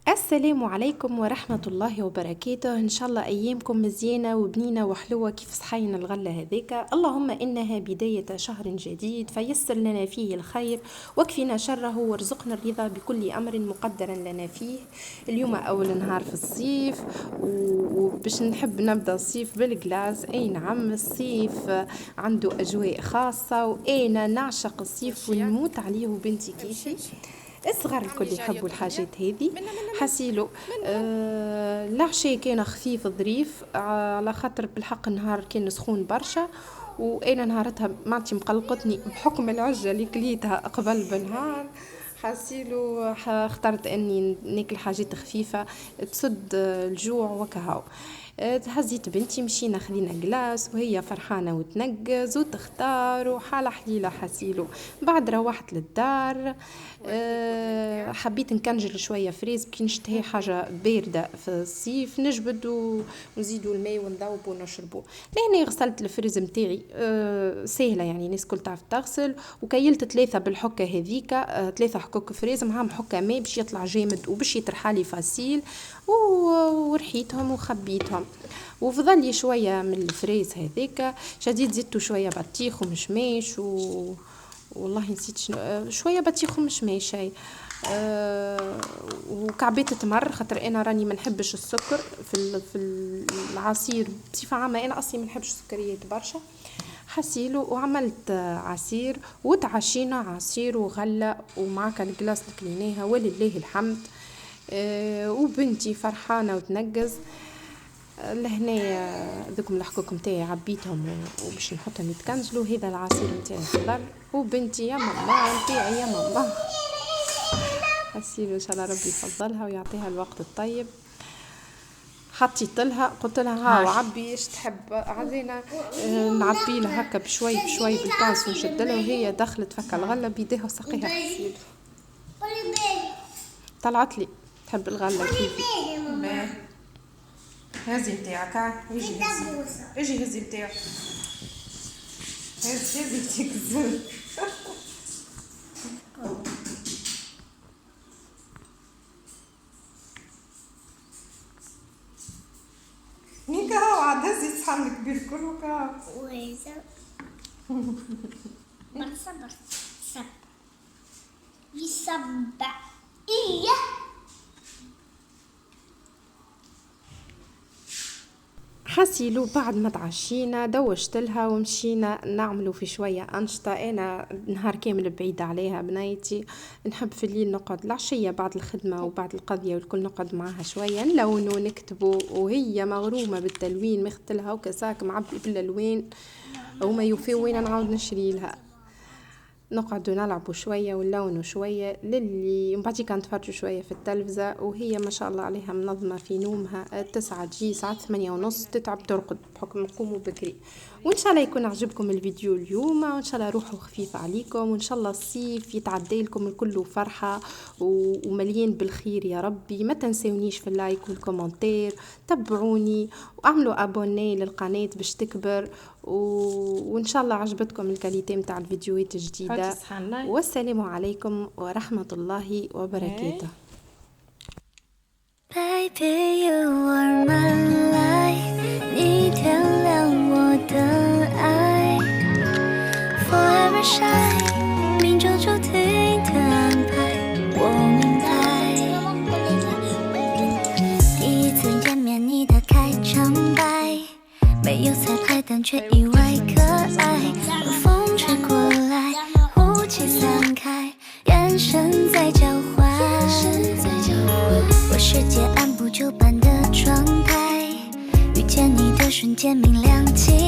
السلام عليكم ورحمة الله وبركاته. إن شاء الله أيامكم مزيانة وبنينة وحلوة كيف صحينا الغلة هذيك. اللهم إنها بداية شهر جديد فيسر لنا فيه الخير واكفنا شره وارزقنا الرضا بكل أمر مقدر لنا فيه. اليوم أول نهار في الصيف وباش نحب نبدأ الصيف بالجلاس. أي نعم، الصيف عنده أجواء خاصة وأنا نعشق الصيف ونموت عليه وبنتي كيفي. الصغار الكل يحبوا الحاجات هذه. حسيلو العشاء كان خفيف ظريف على خاطر بالحق النهار كان سخون برشا، وانا نهارتها ماتي مقلقتني بحكم العجه اللي كليتها قبل بنهار. حسيلو اخترت اني ناكل حاجات خفيفه تسد الجوع وكهو. هزيت بنتي مشينا خذينا جلاس وهي فرحانه وتنقز وتختار وحاله حليله. حسيلو بعد روحت للدار حبيت نكنجل شويه فريز كي نشتهي حاجه بارده في الصيف نجبد ونزيدوا الماء ونذوب ونشربوا. لاني غسلت الفريز متاعي سهله، يعني الناس كل تعرف تغسل، وكيلت 3 بالحكه هذيك 3 حكوك فريز معهم حكه ماء باش يطلع جامد وباش يترحالي فاسيل، ورحيتهم وخبيتهم. وفضل لي شويه من الفريز هذيك شديد زدت شويه بطيخ ومشماش والله نسيت شويه بطيخ ومشماش شيء وكعبيت تمر خاطر انا راني ما نحبش السكر في العصير بصفه عامه. انا اصلي ما نحبش السكريات برشا. حسيلو وعملت عصير وتعشينا عصير وغله ومعك الجلاس كليناها ولله الحمد. وبنتي فرحانه وتنقز لهنا. ذوكم الحكوك متاعي عبيتهم وباش نحطهم يتكنجلوا. هذا العصير متاعي خضر وبنتي يا ماما متاعي يا ماما. حسيلو ان شاء الله ربي يفضلها ويعطيها الوقت الطيب. حطيت لها قلت لها ها وعبي ايش تحب عزينا نعبي لها هكا بشوي بشوي بالباس ونشد لها، وهي دخلت فك الغله بيديها وسقيها. حسيلو طلعت لي تحب الغله كيفي. هزي متاعك اجي هزي متاعك هزي متاعك الزول. ميكا هاو عاد هزي صحن الكبير كله كهو وهذا برصة صب يصبع إيه. حسيلو بعد ما تعشينا دوشت لها ومشينا نعملوا في شوية أنشطة. أنا نهار كامل بعيدة عليها بنيتي، نحب في الليل نقعد العشية بعد الخدمة وبعد القضية والكل نقعد معها شوية نلونوا ونكتبوا، وهي مغرومة بالتلوين مختلها وكساك معبي بالألوان وما يوفي وين نعاود نشري لها. نقعدوا نلعبوا شوية ونلونوا شوية للي بعد كانت نتفرجوا شوية في التلفزة. وهي ما شاء الله عليها منظمة في نومها 9 تجي ساعة 8:30 تتعب ترقد بحكم نقوموا بكري. وإن شاء الله يكون عجبكم الفيديو اليوم، وإن شاء الله روحوا خفيف عليكم، وإن شاء الله الصيف يتعدي لكم الكل فرحة ومليان بالخير يا ربي. ما تنسونيش في اللايك والكومنتير، تبعوني واعملوا ابوني للقناة باش تكبر وإن شاء الله عجبتكم الكاليتي متاع الفيديوهات الجديدة. والسلام عليكم ورحمة الله وبركاته. Baby, you are my light， 你点亮我的爱 ，Forever shine， 命中注定的安排，我明白。第一次见面，你的开场白，没有彩排，但却意外可爱。和风吹过来，雾气散开，眼神在交换。我世界按部就班的状态，遇见你的瞬间明亮起